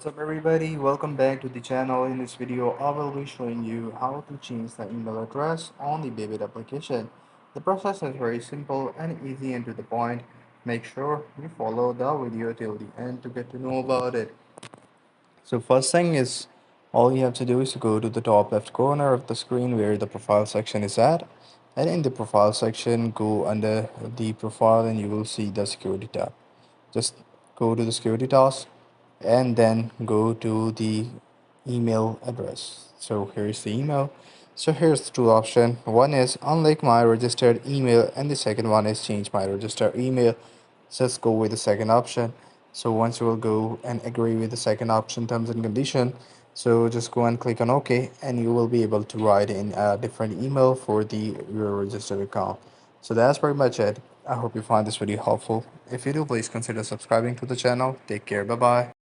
What's up everybody, welcome back to the channel. In this video I will be showing you how to change the email address on the Bybit application. The process is very simple and easy and to the point. Make sure you follow the video till the end to get to know about it. So first thing is, all you have to do is to go to the top left corner of the screen where the profile section is at, and in the profile section go under the profile and you will see the security tab. Just go to the security task and then go to the email address. So here's the email. So here's the two options. One is unlike my registered email and the second one is change my registered email. Just go with the second option. So once you will go and agree with the second option terms and condition, so just go and click on OK and you will be able to write in a different email for the your registered account. So that's pretty much it. I hope you find this video helpful. If you do, please consider subscribing to the channel. Take care. Bye bye.